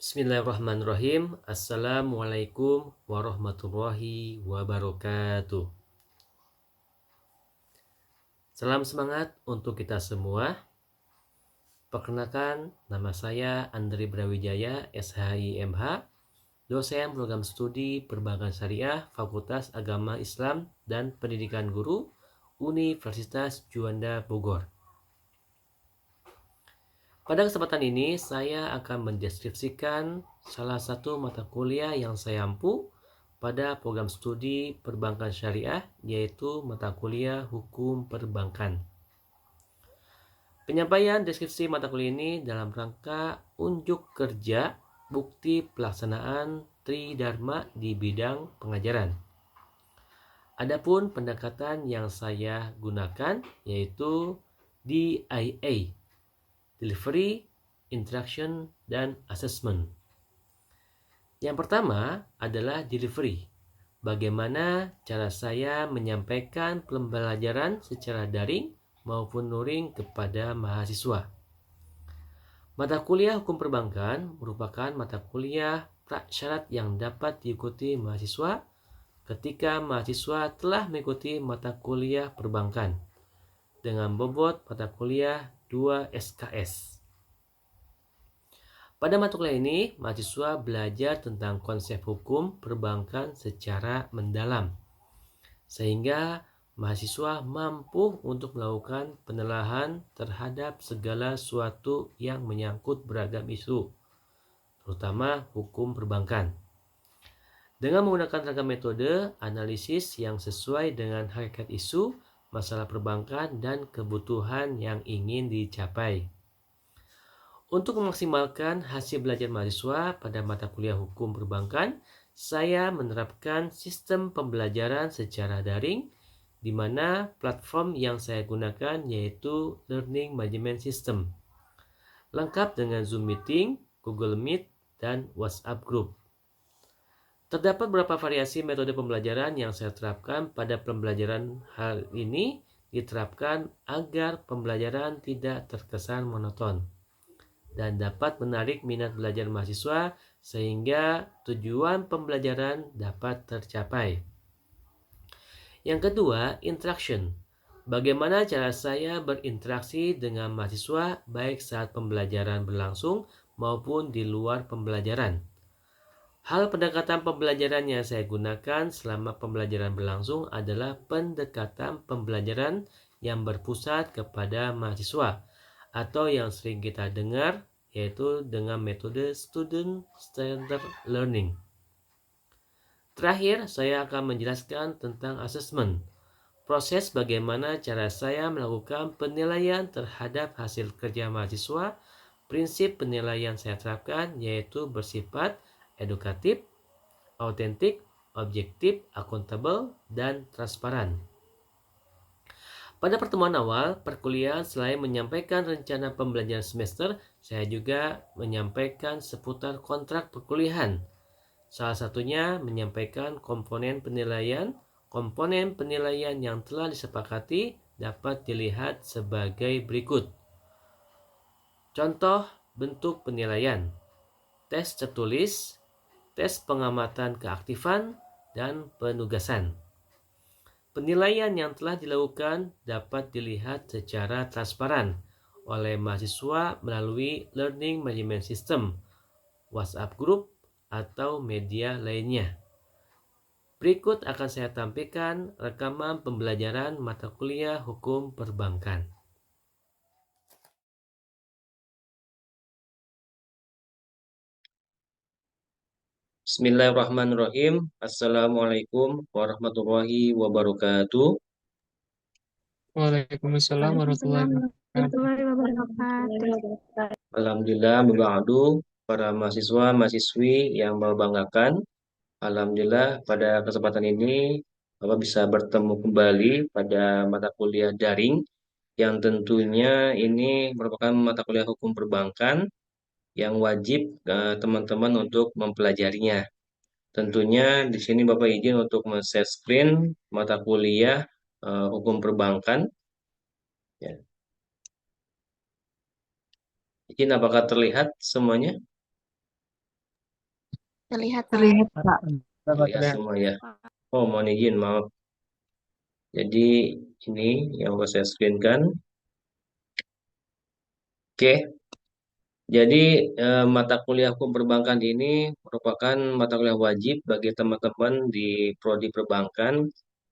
Bismillahirrahmanirrahim. Assalamualaikum warahmatullahi wabarakatuh. Salam semangat untuk kita semua. Perkenalkan, nama saya Andri Brawijaya, SHIMH, dosen program studi Perbankan Syariah, Fakultas Agama Islam dan Pendidikan Guru, Universitas Juanda Bogor. Pada kesempatan ini, saya akan mendeskripsikan salah satu mata kuliah yang saya ampu pada program studi Perbankan Syariah, yaitu mata kuliah Hukum Perbankan. Penyampaian deskripsi mata kuliah ini dalam rangka unjuk kerja bukti pelaksanaan Tridharma di bidang pengajaran. Adapun pendekatan yang saya gunakan yaitu DIA, Delivery, Interaction, dan Assessment. Yang pertama adalah delivery. Bagaimana cara saya menyampaikan pembelajaran secara daring maupun luring kepada mahasiswa. Mata kuliah Hukum Perbankan merupakan mata kuliah prasyarat yang dapat diikuti mahasiswa ketika mahasiswa telah mengikuti mata kuliah perbankan dengan bobot mata kuliah 2 SKS. Pada mata kuliah ini, mahasiswa belajar tentang konsep hukum perbankan secara mendalam, sehingga mahasiswa mampu untuk melakukan penelaahan terhadap segala sesuatu yang menyangkut beragam isu, terutama hukum perbankan. Dengan menggunakan ragam metode analisis yang sesuai dengan hakikat isu, masalah perbankan, dan kebutuhan yang ingin dicapai. Untuk memaksimalkan hasil belajar mahasiswa pada mata kuliah Hukum Perbankan, saya menerapkan sistem pembelajaran secara daring, di mana platform yang saya gunakan yaitu Learning Management System, lengkap dengan Zoom Meeting, Google Meet, dan WhatsApp Group. Terdapat beberapa variasi metode pembelajaran yang saya terapkan pada pembelajaran hal ini diterapkan agar pembelajaran tidak terkesan monoton dan dapat menarik minat belajar mahasiswa sehingga tujuan pembelajaran dapat tercapai. Yang kedua, interaction. Bagaimana cara saya berinteraksi dengan mahasiswa baik saat pembelajaran berlangsung maupun di luar pembelajaran. Hal pendekatan pembelajaran yang saya gunakan selama pembelajaran berlangsung adalah pendekatan pembelajaran yang berpusat kepada mahasiswa atau yang sering kita dengar yaitu dengan metode student-centered learning. Terakhir, saya akan menjelaskan tentang assessment. Proses bagaimana cara saya melakukan penilaian terhadap hasil kerja mahasiswa. Prinsip penilaian saya terapkan yaitu bersifat edukatif, autentik, objektif, akuntabel, dan transparan. Pada pertemuan awal perkuliahan, selain menyampaikan rencana pembelajaran semester, saya juga menyampaikan seputar kontrak perkuliahan. Salah satunya menyampaikan komponen penilaian. Komponen penilaian yang telah disepakati dapat dilihat sebagai berikut. Contoh bentuk penilaian: tes tertulis, tes pengamatan keaktifan, dan penugasan. Penilaian yang telah dilakukan dapat dilihat secara transparan oleh mahasiswa melalui Learning Management System, WhatsApp Group, atau media lainnya. Berikut akan saya tampilkan rekaman pembelajaran mata kuliah Hukum Perbankan. Bismillahirrahmanirrahim. Assalamualaikum warahmatullahi wabarakatuh. Waalaikumsalam warahmatullahi wabarakatuh. Alhamdulillah, ba'du, para mahasiswa mahasiswi yang berbanggakan. Alhamdulillah pada kesempatan ini Bapak bisa bertemu kembali pada mata kuliah daring yang tentunya ini merupakan mata kuliah hukum perbankan yang wajib teman-teman untuk mempelajarinya. Tentunya di sini Bapak izin untuk men-share screen mata kuliah hukum perbankan. Ya. Izin apakah terlihat semuanya? Terlihat, Pak. Terlihat, Pak. Dapat Terlihat terlihat. semua ya. Oh, mohon izin, maaf. Jadi ini yang saya screenkan. Oke, jadi mata kuliah hukum perbankan ini merupakan mata kuliah wajib bagi teman-teman di prodi perbankan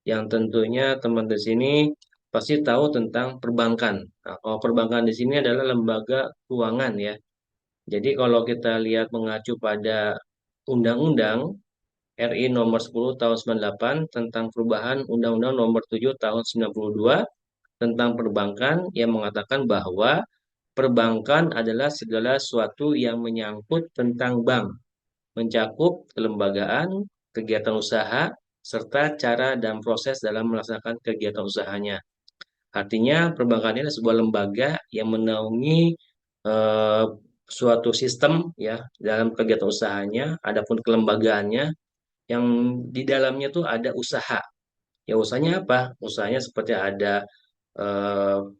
yang tentunya teman di sini pasti tahu tentang perbankan. Nah, kalau perbankan di sini adalah lembaga keuangan ya. Jadi kalau kita lihat mengacu pada Undang-Undang RI nomor 10 tahun 98 tentang perubahan Undang-Undang nomor 7 tahun 92 tentang perbankan yang mengatakan bahwa perbankan adalah segala sesuatu yang menyangkut tentang bank, mencakup kelembagaan, kegiatan usaha, serta cara dan proses dalam melaksanakan kegiatan usahanya. Artinya perbankan ini adalah sebuah lembaga yang menaungi eh, suatu sistem ya dalam kegiatan usahanya, adapun kelembagaannya yang di dalamnya tuh ada usaha. Ya usahanya apa? Usahanya seperti ada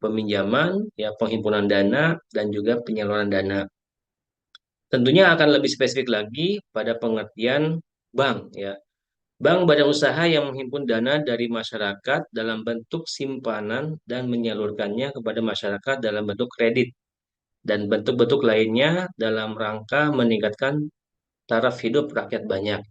peminjaman, ya penghimpunan dana dan juga penyaluran dana. Tentunya akan lebih spesifik lagi pada pengertian bank ya. Bank badan usaha yang menghimpun dana dari masyarakat dalam bentuk simpanan dan menyalurkannya kepada masyarakat dalam bentuk kredit dan bentuk-bentuk lainnya dalam rangka meningkatkan taraf hidup rakyat banyak.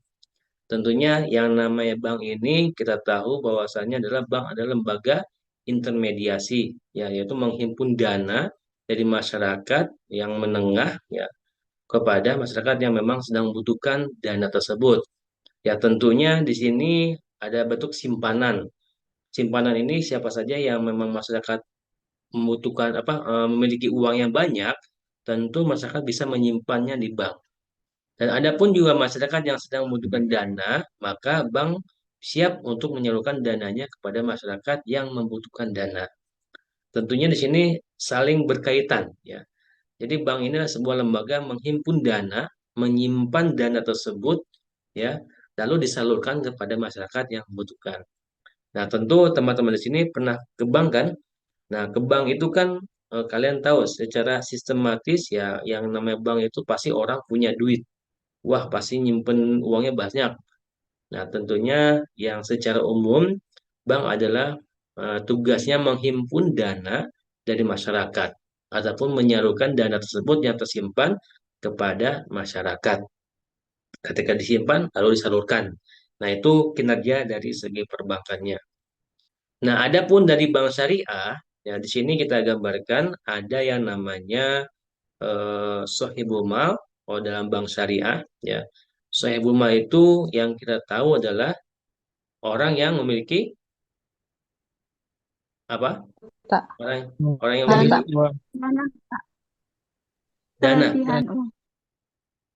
Tentunya yang namanya bank ini kita tahu bahwasannya adalah bank adalah lembaga intermediasi ya yaitu menghimpun dana dari masyarakat yang menengah ya kepada masyarakat yang memang sedang membutuhkan dana tersebut. Ya tentunya di sini ada bentuk simpanan. Simpanan ini siapa saja yang memang masyarakat membutuhkan memiliki uang yang banyak, tentu masyarakat bisa menyimpannya di bank. Dan ada pun juga masyarakat yang sedang membutuhkan dana, maka bank siap untuk menyalurkan dananya kepada masyarakat yang membutuhkan dana. Tentunya di sini saling berkaitan ya. Jadi bank ini adalah sebuah lembaga menghimpun dana, menyimpan dana tersebut ya, lalu disalurkan kepada masyarakat yang membutuhkan. Nah, tentu teman-teman di sini pernah ke bank kan? Nah, ke bank itu kan kalian tahu secara sistematis ya yang namanya bank itu pasti orang punya duit. Wah, pasti nyimpen uangnya banyak. Nah, tentunya yang secara umum bank adalah tugasnya menghimpun dana dari masyarakat ataupun menyalurkan dana tersebut yang tersimpan kepada masyarakat. Ketika disimpan lalu disalurkan. Nah, itu kinerja dari segi perbankannya. Nah, adapun dari bank syariah, ya di sini kita gambarkan ada yang namanya sohibul mal, oh dalam bank syariah, ya. Sohibul mal itu yang kita tahu adalah orang yang memiliki apa? Tak. Orang orang yang Dari Dana. memiliki uang. Dana. dana, Kelebihan uang.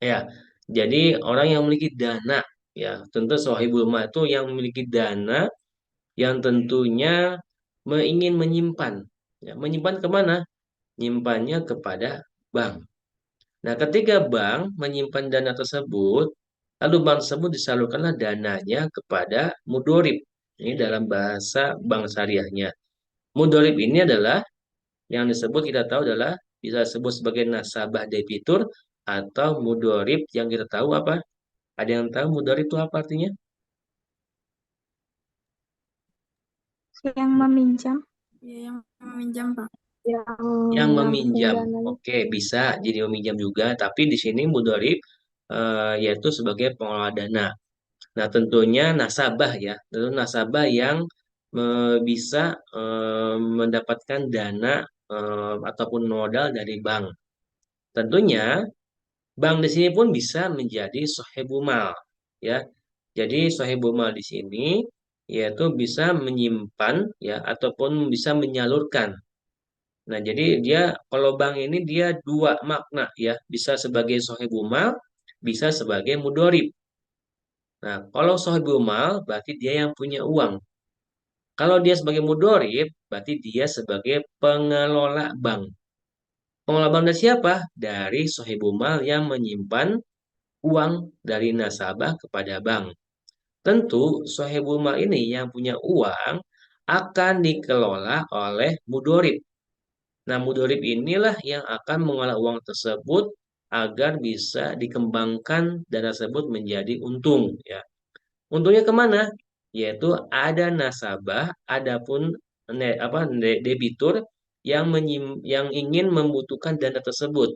ya. Jadi orang yang memiliki dana, ya. Tentu sohibul mal itu yang memiliki dana yang tentunya ingin menyimpan, ya. Menyimpan kemana? Nyimpannya kepada bank. Nah, ketika bank menyimpan dana tersebut, lalu bank tersebut disalurkanlah dananya kepada mudorib. Ini dalam bahasa bank syariahnya. Mudorib ini adalah yang disebut kita tahu adalah bisa disebut sebagai nasabah debitur atau mudorib yang kita tahu apa? Ada yang tahu mudorib itu apa artinya? Yang meminjam. Ya, yang meminjam, Pak. Yang Yang nambahin meminjam. dananya. Oke, bisa jadi meminjam juga, tapi di sini mudorib yaitu sebagai pengelola dana. Nah, tentunya nasabah ya, tentu nasabah yang bisa mendapatkan dana ataupun modal dari bank. Tentunya bank di sini pun bisa menjadi sohebumal ya. Jadi sohebumal di sini yaitu bisa menyimpan ya ataupun bisa menyalurkan. Nah, jadi dia kalau bank ini dia dua makna ya, bisa sebagai sohebumal, bisa sebagai mudorib. Nah, kalau sohibul mal berarti dia yang punya uang. Kalau dia sebagai mudorib, berarti dia sebagai pengelola bank. Pengelola bank dari siapa? Dari sohibul mal yang menyimpan uang dari nasabah kepada bank. Tentu sohibul mal ini yang punya uang akan dikelola oleh mudorib. Nah, mudorib inilah yang akan mengolah uang tersebut agar bisa dikembangkan dana tersebut menjadi untung ya. Untungnya kemana? Yaitu ada nasabah, adapun debitur yang ingin membutuhkan dana tersebut.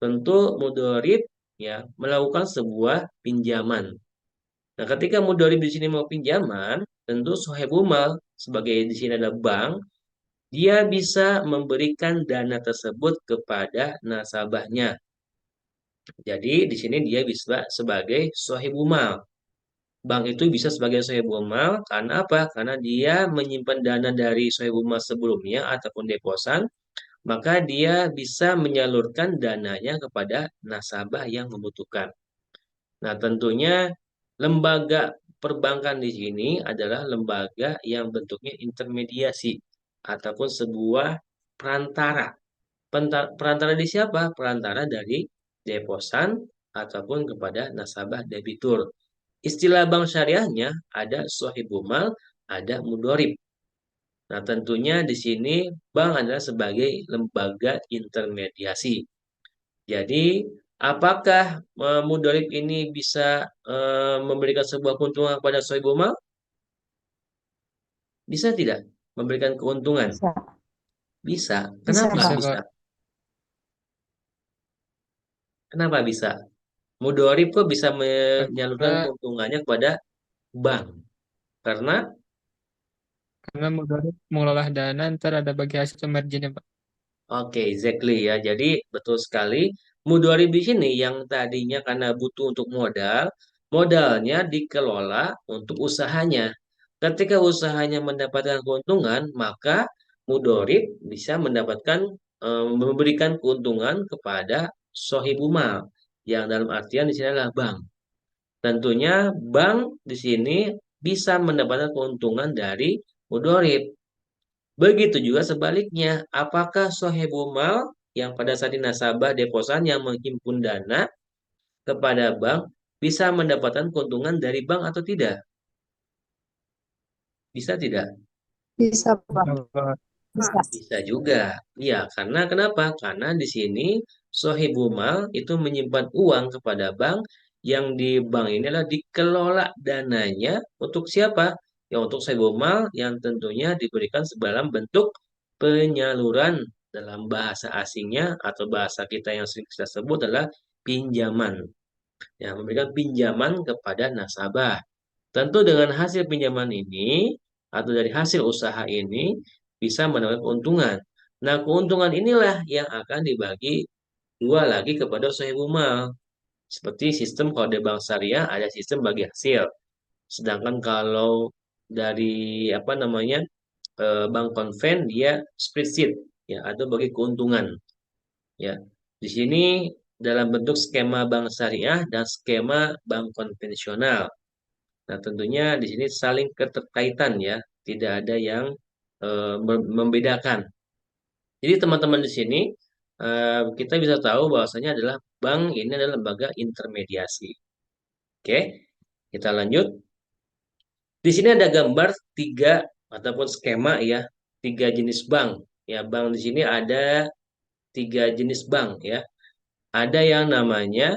Tentu mudorib ya melakukan sebuah pinjaman. Nah, ketika mudorib di sini mau pinjaman, tentu sohibul mal sebagai di sini ada bank, dia bisa memberikan dana tersebut kepada nasabahnya. Jadi di sini dia bisa sebagai sohibul mal. Bank itu bisa sebagai sohibul mal karena apa? Karena dia menyimpan dana dari sohibul mal sebelumnya ataupun deposan, maka dia bisa menyalurkan dananya kepada nasabah yang membutuhkan. Nah, tentunya lembaga perbankan di sini adalah lembaga yang bentuknya intermediasi ataupun sebuah perantara. Perantara di siapa? Perantara dari deposan ataupun kepada nasabah debitur. Istilah bank syariahnya ada sohibul mal, ada mudorib. Nah, tentunya di sini bank adalah sebagai lembaga intermediasi. Jadi, apakah mudorib ini bisa memberikan sebuah keuntungan kepada sohibul mal? Bisa tidak memberikan keuntungan? Bisa. Bisa. Bisa, Kenapa Bisa, Pak. bisa? Pak. Kenapa bisa? Mudorib kok bisa menyalurkan Karena, keuntungannya kepada bank? Karena karena Mudorib mengelola dana, ntar ada bagi hasil marginnya, Pak. oke, exactly ya. Jadi betul sekali. Mudorib di sini yang tadinya karena butuh untuk modal, modalnya dikelola untuk usahanya. Ketika usahanya mendapatkan keuntungan, maka mudorib bisa mendapatkan memberikan keuntungan kepada sohibumal, yang dalam artian di sini adalah bank. Tentunya bank di sini bisa mendapatkan keuntungan dari mudorib. Begitu juga sebaliknya, apakah sohibul mal yang pada saat ini nasabah deposan yang menghimpun dana kepada bank bisa mendapatkan keuntungan dari bank atau tidak? Bisa tidak? Bisa, Pak. Pak. Bisa. Bisa juga. Ya, karena kenapa? Karena di sini sohibul mal itu menyimpan uang kepada bank yang di bank ini adalah dikelola dananya untuk siapa? Ya untuk sohibul mal yang tentunya diberikan dalam bentuk penyaluran dalam bahasa asingnya atau bahasa kita yang sering kita sebut adalah pinjaman. Ya, memberikan pinjaman kepada nasabah. Tentu dengan hasil pinjaman ini atau dari hasil usaha ini bisa mendapatkan keuntungan. Nah, keuntungan inilah yang akan dibagi dua lagi kepada sahibul mal. Seperti sistem kalau di bank syariah ada sistem bagi hasil. Sedangkan kalau dari apa namanya bank konven dia spreadsheet ya atau bagi keuntungan ya. Di sini dalam bentuk skema bank syariah dan skema bank konvensional. Nah, tentunya di sini saling keterkaitan ya, tidak ada yang membedakan. Jadi teman-teman di sini kita bisa tahu bahwasanya adalah bank ini adalah lembaga intermediasi. Oke, kita lanjut. Di sini ada gambar tiga ataupun skema ya, tiga jenis bank. Ya, bank di sini ada tiga jenis bank ya. Ada yang namanya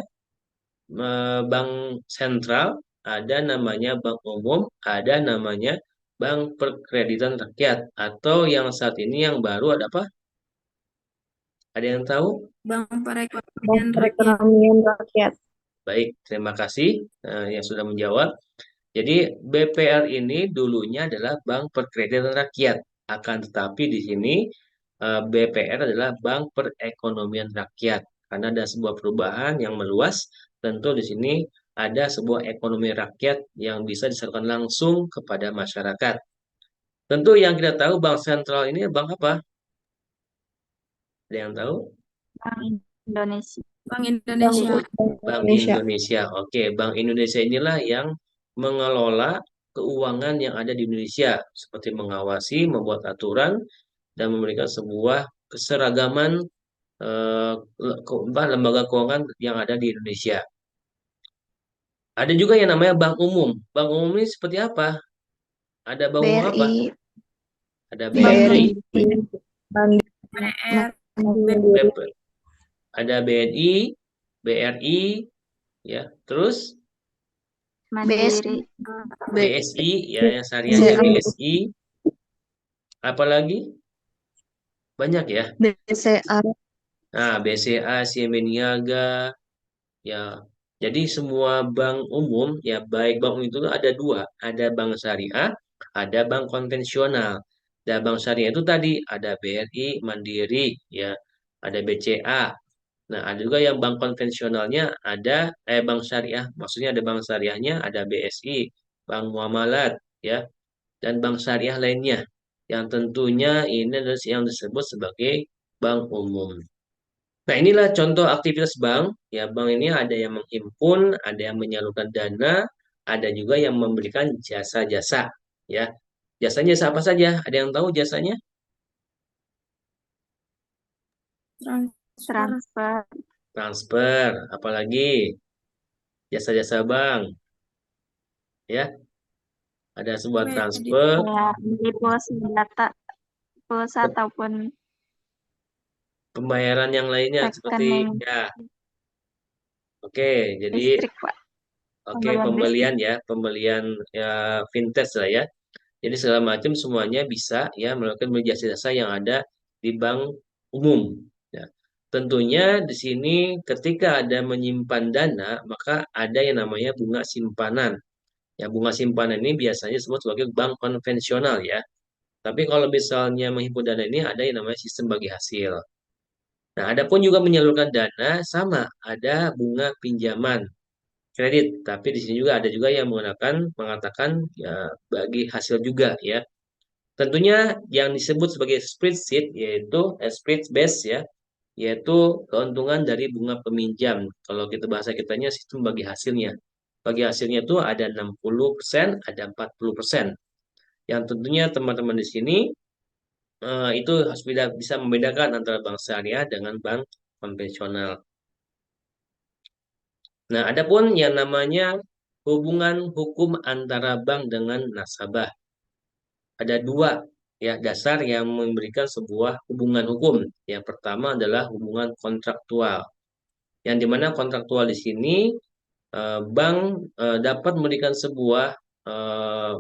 bank sentral, ada namanya bank umum, ada namanya bank perkreditan rakyat. Atau yang saat ini yang baru ada apa? Ada yang tahu? Bank Bank Perekonomian Rakyat. Perekonomian Rakyat. Baik, terima kasih yang sudah menjawab. Jadi BPR ini dulunya adalah Bank Perkreditan Rakyat. Akan tetapi di sini BPR adalah Bank Perekonomian Rakyat. Karena ada sebuah perubahan yang meluas, tentu di sini ada sebuah ekonomi rakyat yang bisa disalurkan langsung kepada masyarakat. Tentu yang kita tahu bank sentral ini bank apa? Ada yang tahu? Bank Indonesia. Bank Indonesia. Bank Indonesia. Indonesia. Oke, Bank Indonesia inilah yang mengelola keuangan yang ada di Indonesia, seperti mengawasi, membuat aturan, dan memberikan sebuah keseragaman lembaga keuangan yang ada di Indonesia. Ada juga yang namanya bank umum. Bank umum ini seperti apa? Ada bank umum apa? BRI. Ada BRI. BRI, Bank BNR. Mandiri. ada BNI, BRI, ya, terus Mandiri. BSI, ya, yang syariahnya BSI, apalagi banyak ya. BCA. Nah, BCA, Siemens Niaga, ya. Jadi semua bank umum, ya baik bank umum itu ada dua, ada bank syariah, ada bank konvensional. Dan bank syariah itu tadi ada BRI, Mandiri, ya, ada BCA. Nah, ada juga yang bank konvensionalnya ada bank syariah, maksudnya ada bank syariahnya, ada BSI, Bank Muamalat, ya, dan bank syariah lainnya. Yang tentunya ini adalah yang disebut sebagai bank umum. Nah, inilah contoh aktivitas bank. Ya, bank ini ada yang menghimpun, ada yang menyalurkan dana, ada juga yang memberikan jasa-jasa. Ya, jasanya jasa apa saja? Ada yang tahu jasanya? Transfer. Transfer. Transfer, apalagi jasa-jasa bank. Ya, ada sebuah Kredit. transfer, Kayak beli pulsa data. Pulsa ataupun pembayaran yang lainnya seperti rekening ya. Oke, jadi listrik, Pak. pembelian ya, pembelian ya vintage lah ya. Jadi segala macam semuanya bisa ya melakukan beli jasa-jasa yang ada di bank umum. Ya. Tentunya di sini ketika ada menyimpan dana, maka ada yang namanya bunga simpanan. Ya, bunga simpanan ini biasanya disebut sebagai bank konvensional ya. Tapi kalau misalnya menghimpun dana ini ada yang namanya sistem bagi hasil. Nah, ada pun juga menyalurkan dana sama, ada bunga pinjaman kredit. Tapi di sini juga ada juga yang mengatakan ya bagi hasil juga ya. Tentunya yang disebut sebagai spreadsheet yaitu spread base ya, yaitu keuntungan dari bunga peminjam. Kalau kita bahasa kitanya sistem bagi hasilnya. Bagi hasilnya itu ada 60%, ada 40%. Yang tentunya teman-teman di sini itu harus bisa membedakan antara bank syariah dengan bank konvensional. Nah, adapun yang namanya hubungan hukum antara bank dengan nasabah. Ada dua ya dasar yang memberikan sebuah hubungan hukum. Yang pertama adalah hubungan kontraktual. Yang dimana kontraktual di sini bank dapat memberikan sebuah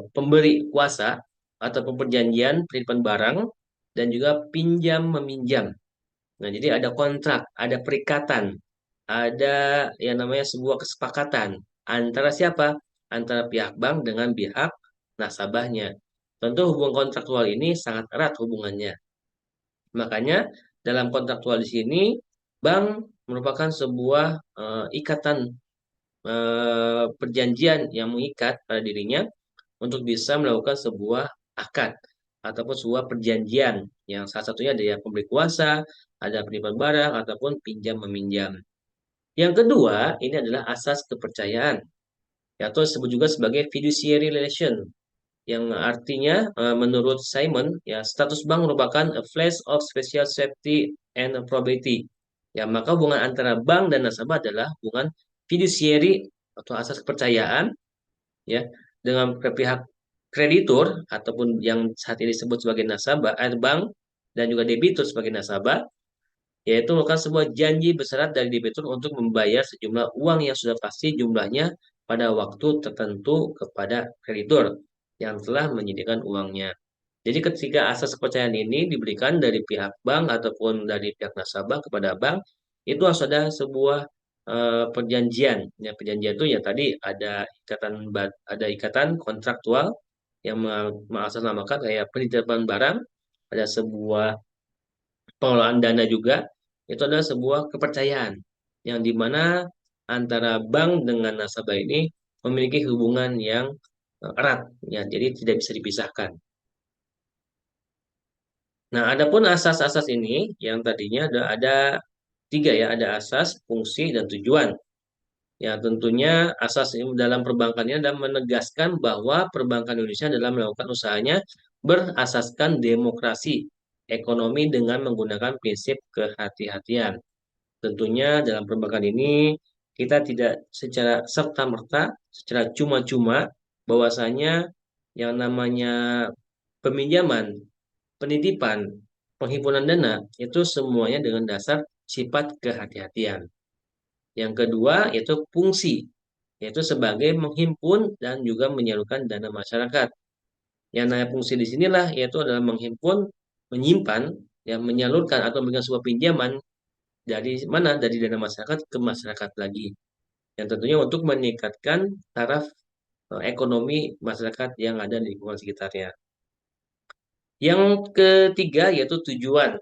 pemberi kuasa atau perjanjian penitipan barang dan juga pinjam meminjam. Nah, jadi ada kontrak, ada perikatan, ada yang namanya sebuah kesepakatan antara siapa? Antara pihak bank dengan pihak nasabahnya. Tentu hubungan kontraktual ini sangat erat hubungannya. Makanya dalam kontraktual di sini bank merupakan sebuah ikatan perjanjian yang mengikat pada dirinya untuk bisa melakukan sebuah akad ataupun sebuah perjanjian yang salah satunya ada yang pemberi kuasa, ada penitipan barang ataupun pinjam meminjam. Yang kedua, ini adalah asas kepercayaan, atau disebut juga sebagai fiduciary relation, yang artinya menurut Simon, ya status bank merupakan a place of special safety and probity. Ya, maka hubungan antara bank dan nasabah adalah hubungan fiduciary atau asas kepercayaan ya dengan pihak kreditur ataupun yang saat ini disebut sebagai nasabah, bank dan juga debitur sebagai nasabah, yaitu merupakan sebuah janji bersyarat dari debitur untuk membayar sejumlah uang yang sudah pasti jumlahnya pada waktu tertentu kepada kreditur yang telah menyediakan uangnya. Jadi ketika asas kepercayaan ini diberikan dari pihak bank ataupun dari pihak nasabah kepada bank, itu harus ada sebuah perjanjian. Ya, perjanjian itu ya tadi ada ikatan kontraktual yang mengatasnamakan kayak penitipan barang, ada sebuah pengelolaan dana juga, itu adalah sebuah kepercayaan yang dimana antara bank dengan nasabah ini memiliki hubungan yang erat, ya, jadi tidak bisa dipisahkan. Nah, adapun asas-asas ini yang tadinya ada tiga ya, ada asas, fungsi, dan tujuan. Ya, tentunya asas ini dalam perbankannya adalah menegaskan bahwa perbankan Indonesia dalam melakukan usahanya berasaskan demokrasi ekonomi dengan menggunakan prinsip kehati-hatian. Tentunya dalam perbankan ini kita tidak secara serta-merta, secara cuma-cuma bahwasanya yang namanya peminjaman, penitipan, penghimpunan dana itu semuanya dengan dasar sifat kehati-hatian. Yang kedua yaitu fungsi, yaitu sebagai menghimpun dan juga menyalurkan dana masyarakat. Yang namanya fungsi di sinilah yaitu adalah menghimpun, menyimpan, ya, menyalurkan atau memberikan sebuah pinjaman dari mana? Dari dana masyarakat ke masyarakat lagi. Yang tentunya untuk meningkatkan taraf ekonomi masyarakat yang ada di lingkungan sekitarnya. Yang ketiga yaitu tujuan.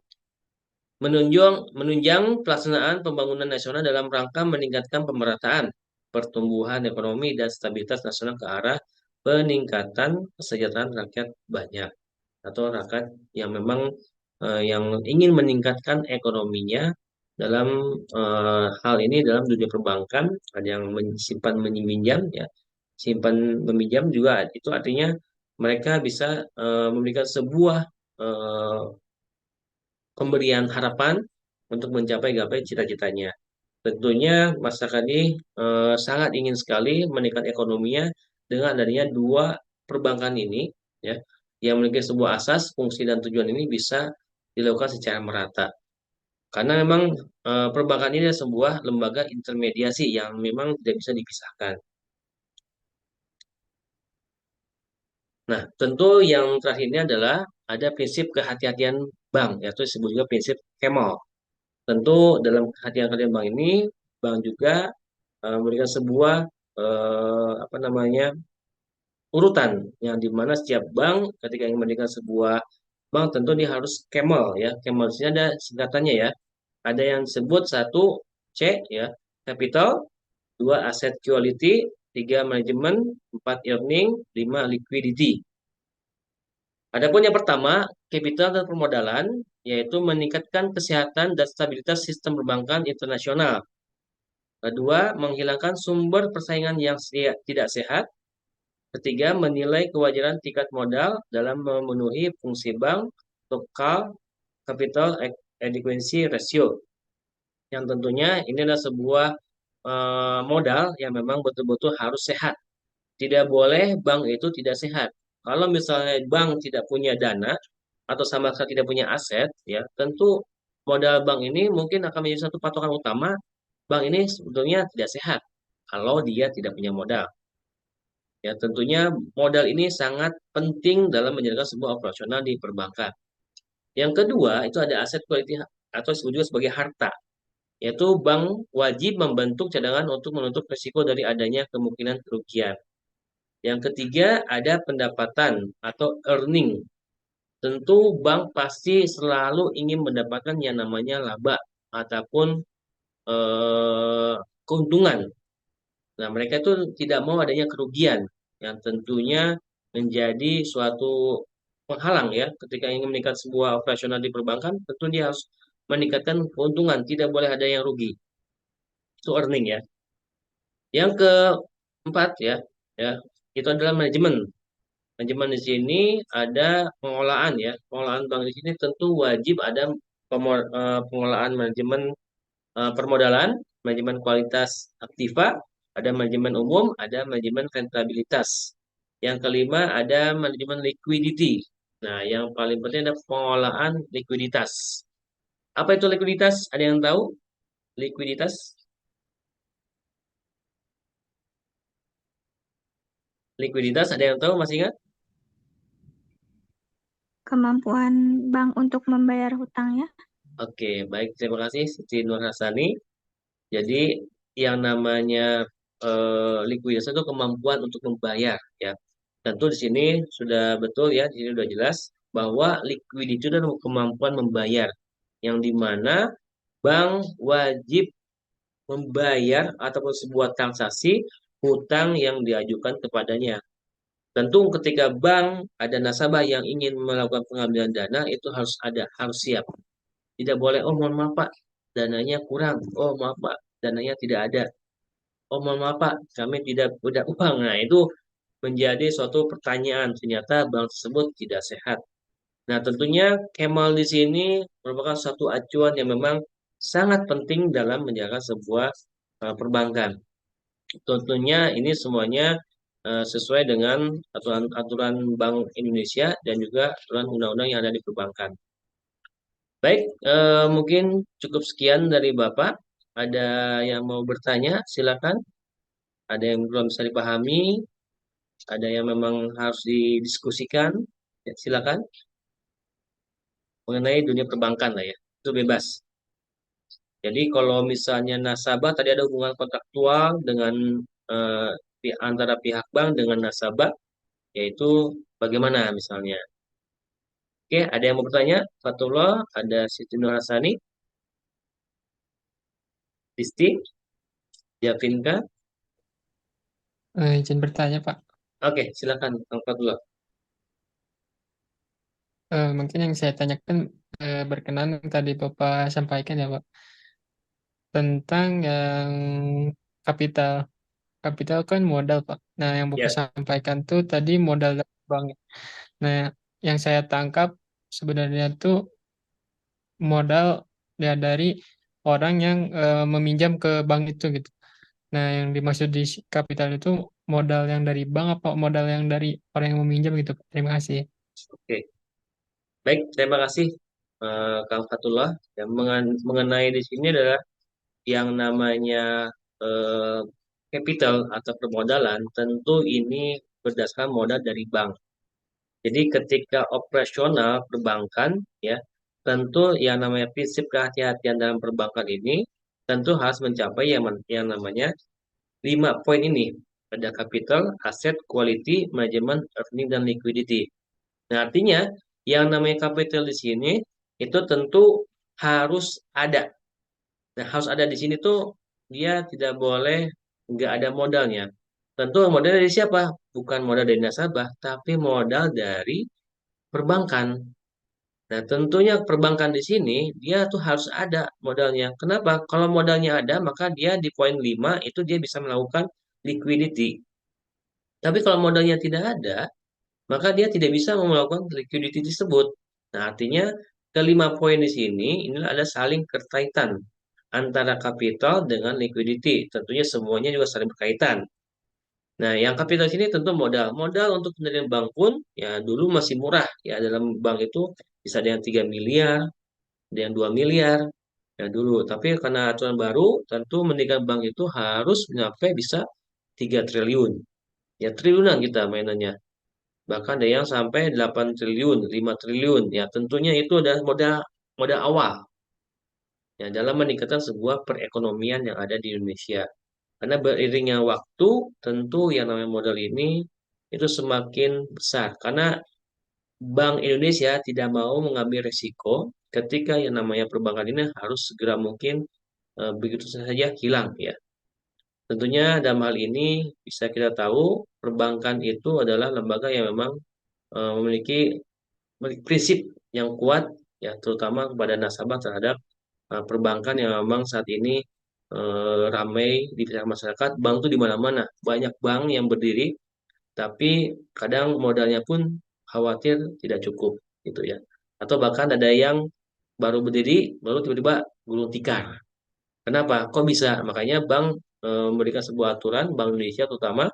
Menunjang pelaksanaan pembangunan nasional dalam rangka meningkatkan pemerataan, pertumbuhan ekonomi, dan stabilitas nasional ke arah peningkatan kesejahteraan rakyat banyak. Atau rakyat yang memang yang ingin meningkatkan ekonominya dalam hal ini dalam dunia perbankan, ada yang simpan meminjam, ya, simpan meminjam juga itu artinya mereka bisa memberikan sebuah pemberian harapan untuk mencapai cita-citanya. Tentunya masyarakat ini sangat ingin sekali meningkatkan ekonominya dengan adanya dua perbankan ini, ya, yang memiliki sebuah asas, fungsi, dan tujuan ini bisa dilakukan secara merata. Karena memang perbankan ini adalah sebuah lembaga intermediasi yang memang tidak bisa dipisahkan. Nah, tentu yang terakhir ini adalah ada prinsip kehati-hatian bank, yaitu disebut juga prinsip Camel. Tentu dalam kehati-hatian bank ini, bank juga memberikan sebuah apa namanya urutan yang dimana setiap bank ketika ingin mendirikan sebuah bank tentu dia harus Camel, ya. Camel di sini ada singkatannya, ya. Ada yang disebut satu C, ya, capital, dua asset quality, tiga manajemen, empat earning, lima liquidity. Adapun yang pertama, capital dan permodalan, yaitu meningkatkan kesehatan dan stabilitas sistem perbankan internasional. Kedua, menghilangkan sumber persaingan yang tidak sehat. Ketiga, menilai kewajaran tingkat modal dalam memenuhi fungsi bank, lokal, capital adequacy ratio. Yang tentunya ini adalah sebuah modal yang memang betul-betul harus sehat. Tidak boleh bank itu tidak sehat. Kalau misalnya bank tidak punya dana atau sama sekali tidak punya aset, ya, tentu modal bank ini mungkin akan menjadi satu patokan utama. Bank ini sebetulnya tidak sehat kalau dia tidak punya modal. Ya, tentunya modal ini sangat penting dalam menjalankan sebuah operasional di perbankan. Yang kedua, itu ada aset quality atau disebut juga sebagai harta, yaitu bank wajib membentuk cadangan untuk menutup risiko dari adanya kemungkinan kerugian. Yang ketiga, ada pendapatan atau earning. Tentu bank pasti selalu ingin mendapatkan yang namanya laba ataupun keuntungan. Nah, mereka itu tidak mau adanya kerugian yang tentunya menjadi suatu penghalang, ya, ketika ingin meningkatkan sebuah operasional di perbankan, tentu dia harus meningkatkan keuntungan, tidak boleh ada yang rugi. Itu earning, ya. Yang keempat, ya, itu adalah manajemen. Manajemen di sini ada pengolahan, ya. Pengolahan bank di sini tentu wajib ada pengolahan manajemen permodalan, manajemen kualitas aktiva, ada manajemen umum, ada manajemen rentabilitas. Yang kelima ada manajemen liquidity. Nah, yang paling penting ada pengolahan likuiditas. Apa itu likuiditas? Ada yang tahu? Likuiditas? Likuiditas ada yang tahu? Masih ingat? Kemampuan bank untuk membayar hutangnya. Oke, baik. Terima kasih Siti Nur Hasani. Jadi yang namanya likuiditas itu kemampuan untuk membayar, ya. Tentu di sini sudah betul, ya, di sini sudah jelas bahwa liquidity itu adalah kemampuan membayar yang dimana bank wajib membayar ataupun sebuah transaksi hutang yang diajukan kepadanya. Tentu ketika bank ada nasabah yang ingin melakukan pengambilan dana itu harus siap. Tidak boleh, oh mohon maaf Pak, dananya kurang. Oh maaf Pak, dananya tidak ada. Oh mohon maaf Pak, kami tidak punya uang. Nah, itu menjadi suatu pertanyaan. Ternyata bank tersebut tidak sehat. Nah, tentunya Kemal di sini merupakan suatu acuan yang memang sangat penting dalam menjaga sebuah perbankan. Tentunya ini semuanya sesuai dengan aturan-aturan Bank Indonesia dan juga aturan undang-undang yang ada di perbankan. Baik, mungkin cukup sekian dari Bapak. Ada yang mau bertanya? Silakan. Ada yang belum bisa dipahami, ada yang memang harus didiskusikan. Ya, silakan. Mengenai dunia perbankan lah ya, itu bebas. Jadi kalau misalnya nasabah tadi ada hubungan kontraktual dengan eh, antara pihak bank dengan nasabah, yaitu bagaimana misalnya. Oke, ada yang mau bertanya? Fatullah, ada Siti Nurhasani, Disti, Javinka. Izin bertanya, Pak. Oke, silakan, Kang Fatullah. Mungkin yang saya tanyakan berkenan yang tadi Bapak sampaikan ya, Pak, tentang yang kapital. Kapital kan modal, Pak. Nah, yang Bapak Ya, sampaikan tuh tadi modal dari bank. Nah, yang saya tangkap sebenarnya tuh modal ya dari orang yang meminjam ke bank itu gitu. Nah, yang dimaksud di kapital itu modal yang dari bank apa modal yang dari orang yang meminjam gitu, Pak? Terima kasih. oke. Baik, terima kasih Kang Fatullah. Yang mengenai di sini adalah yang namanya eh, capital atau permodalan, tentu ini berdasarkan modal dari bank. Jadi ketika operasional perbankan, ya, tentu yang namanya prinsip kehati-hatian dalam perbankan ini tentu harus mencapai yang namanya 5 poin ini. Ada capital, aset, quality, manajemen, earning, dan liquidity. Nah, artinya yang namanya capital di sini itu tentu harus ada. Nah, harus ada di sini tuh dia tidak boleh nggak ada modalnya. Tentu modal dari siapa? Bukan modal dari nasabah, tapi modal dari perbankan. Nah, tentunya perbankan di sini dia tuh harus ada modalnya. Kenapa? Kalau modalnya ada, maka dia di poin 5 itu dia bisa melakukan liquidity. Tapi kalau modalnya tidak ada, maka dia tidak bisa melakukan liquidity tersebut. Nah, artinya kelima poin di sini inilah ada saling berkaitan antara kapital dengan liquidity. Tentunya semuanya juga saling berkaitan. Nah, yang kapital sini tentu modal. Modal untuk pendirian bank pun ya dulu masih murah. Ya, dalam bank itu bisa ada yang 3 miliar, ada yang 2 miliar ya dulu. Tapi karena aturan baru, tentu mendirikan bank itu harus mencapai bisa 3 triliun. Ya, triliunan kita mainannya. Bahkan ada yang sampai 8 triliun, 5 triliun. Ya, tentunya itu adalah modal modal awal ya dalam meningkatkan sebuah perekonomian yang ada di Indonesia. Karena beriringnya waktu, tentu yang namanya modal ini itu semakin besar. Karena Bank Indonesia tidak mau mengambil resiko ketika yang namanya perbankan ini harus segera mungkin begitu saja hilang ya. Tentunya dalam hal ini bisa kita tahu perbankan itu adalah lembaga yang memang memiliki prinsip yang kuat ya terutama kepada nasabah terhadap perbankan yang memang saat ini ramai di tengah masyarakat. Bank itu di mana-mana, banyak bank yang berdiri tapi kadang modalnya pun khawatir tidak cukup gitu ya, atau bahkan ada yang baru berdiri baru tiba-tiba gulung tikar. Kenapa kok bisa? Makanya bank memberikan sebuah aturan, Bank Indonesia terutama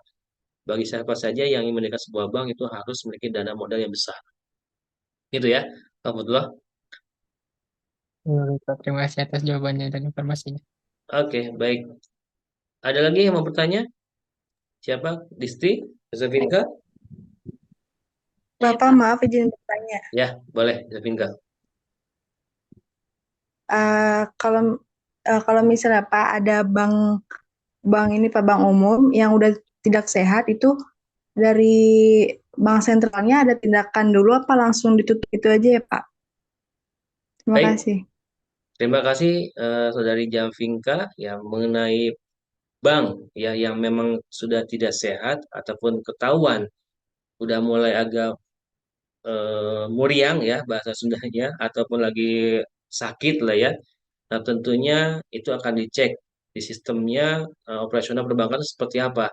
bagi siapa saja yang ingin mendirikan sebuah bank itu harus memiliki dana modal yang besar gitu ya, Alhamdulillah. Terima kasih atas jawabannya dan informasinya. Oke, baik. Ada lagi yang mau bertanya? Siapa? Disti? Zafinka? Bapak, maaf izin bertanya. Ya, boleh, Zafinka. Kalau kalau misalnya Pak ada bank bank ini Pak bank umum yang udah tidak sehat itu dari bank sentralnya ada tindakan dulu apa langsung ditutup itu aja ya Pak? Terima Baik, kasih. terima kasih Saudari Jamfinka yang mengenai bank ya yang memang sudah tidak sehat ataupun ketahuan sudah mulai agak muriang ya bahasa Sundanya ataupun lagi sakit lah ya. Nah, tentunya itu akan dicek di sistemnya operasional perbankan seperti apa.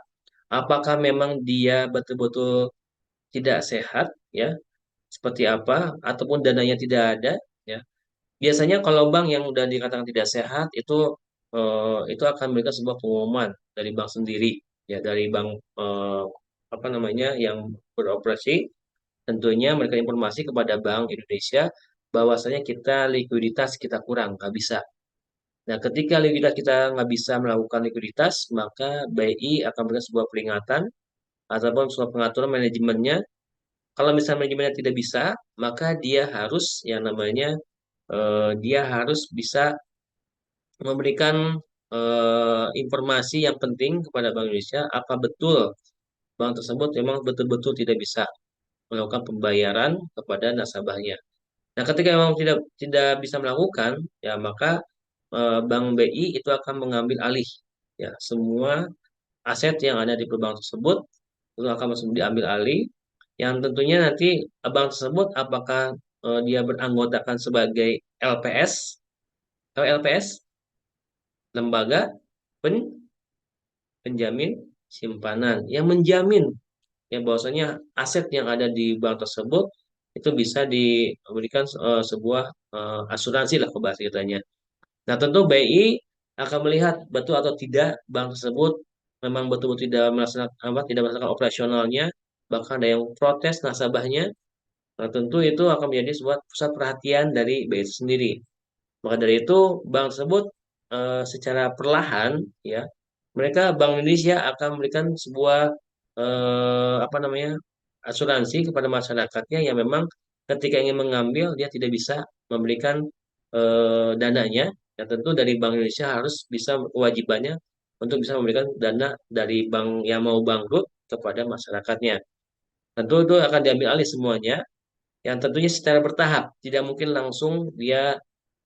Apakah memang dia betul-betul tidak sehat ya, seperti apa ataupun dananya tidak ada ya. Biasanya kalau bank yang udah dikatakan tidak sehat itu akan memberikan sebuah pengumuman dari bank sendiri ya dari bank apa namanya yang beroperasi. Tentunya memberikan informasi kepada Bank Indonesia bahwasanya kita likuiditas kita kurang, nggak bisa. Nah, ketika likuiditas kita nggak bisa melakukan likuiditas, maka BI akan memberikan sebuah peringatan ataupun sebuah pengaturan manajemennya. Kalau misalnya manajemennya tidak bisa, maka dia harus yang namanya dia harus bisa memberikan informasi yang penting kepada Bank Indonesia apa betul bank tersebut memang betul-betul tidak bisa melakukan pembayaran kepada nasabahnya. Nah, ketika memang tidak bisa melakukan, ya maka Bank BI itu akan mengambil alih ya semua aset yang ada di perbankan tersebut itu akan langsung diambil alih yang tentunya nanti bank tersebut apakah dia beranggotakan sebagai LPS atau LPS lembaga penjamin simpanan yang menjamin ya bahwasanya aset yang ada di bank tersebut itu bisa diberikan sebuah asuransi lah ke bahasa kitanya. Nah, tentu BI akan melihat betul atau tidak bank tersebut memang betul-betul tidak melaksanakan operasionalnya, bahkan ada yang protes nasabahnya. Nah, tentu itu akan menjadi sebuah pusat perhatian dari BI itu sendiri. Maka dari itu bank tersebut secara perlahan ya mereka Bank Indonesia akan memberikan sebuah apa namanya asuransi kepada masyarakatnya yang memang ketika ingin mengambil dia tidak bisa memberikan dananya. Ya tentu dari Bank Indonesia harus bisa kewajibannya untuk bisa memberikan dana dari bank yang mau bangkrut kepada masyarakatnya. Tentu itu akan diambil alih semuanya yang tentunya secara bertahap tidak mungkin langsung dia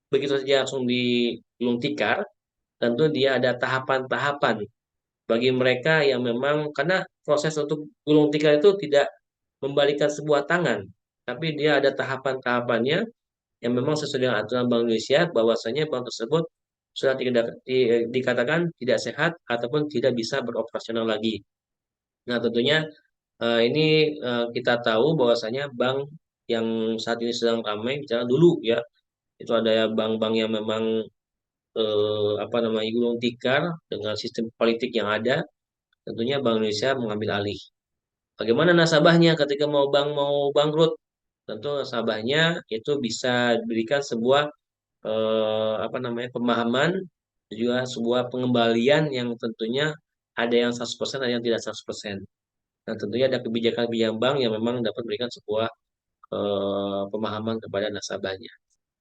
begitu saja langsung digulung tikar. Tentu dia ada tahapan-tahapan bagi mereka yang memang karena proses untuk gulung tikar itu tidak membalikan sebuah tangan, tapi dia ada tahapan-tahapannya yang memang sesuai dengan aturan Bank Indonesia bahwasanya bank tersebut sudah dikatakan tidak sehat ataupun tidak bisa beroperasional lagi. Nah, tentunya ini kita tahu bahwasanya bank yang saat ini sedang ramai bicara dulu ya, itu ada bank-bank yang memang apa namanya gulung tikar dengan sistem politik yang ada, tentunya Bank Indonesia mengambil alih. Bagaimana nasabahnya ketika mau bangkrut? Tentu nasabahnya itu bisa diberikan sebuah apa namanya pemahaman juga sebuah pengembalian yang tentunya ada yang 100% ada yang tidak 100%. Dan tentunya ada kebijakan bank yang memang dapat memberikan sebuah pemahaman kepada nasabahnya.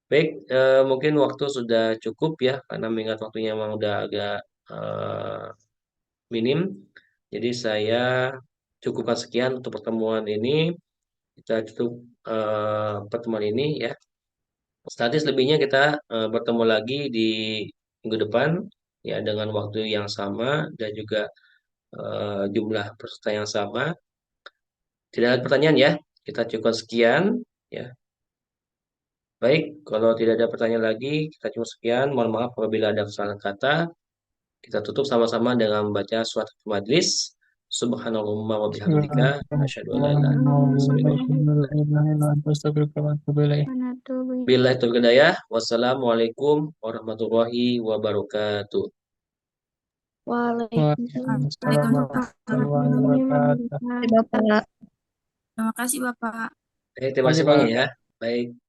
Baik, mungkin waktu sudah cukup ya karena mengingat waktunya memang udah agak minim. Jadi saya cukupkan sekian untuk pertemuan ini. Kita tutup pertemuan ini ya. Statis lebihnya kita bertemu lagi di minggu depan ya dengan waktu yang sama dan juga jumlah peserta yang sama. Tidak ada pertanyaan ya. Kita cukupkan sekian ya. Baik, kalau tidak ada pertanyaan lagi, kita cukup sekian. Mohon maaf apabila ada kesalahan kata. Kita tutup sama-sama dengan membaca suatu majlis. Subhanallahumma wa bihamdika asyhadu an la ilaha illa anta astaghfiruka wa atubu ilaik. Billahi taufiq hidayah. Wassalamualaikum warahmatullahi wabarakatuh. Waalaikumsalam warahmatullahi wabarakatuh. Bapak. Terima kasih Bapak. Terima kasih Pagi, semuanya Pak. ya. Baik.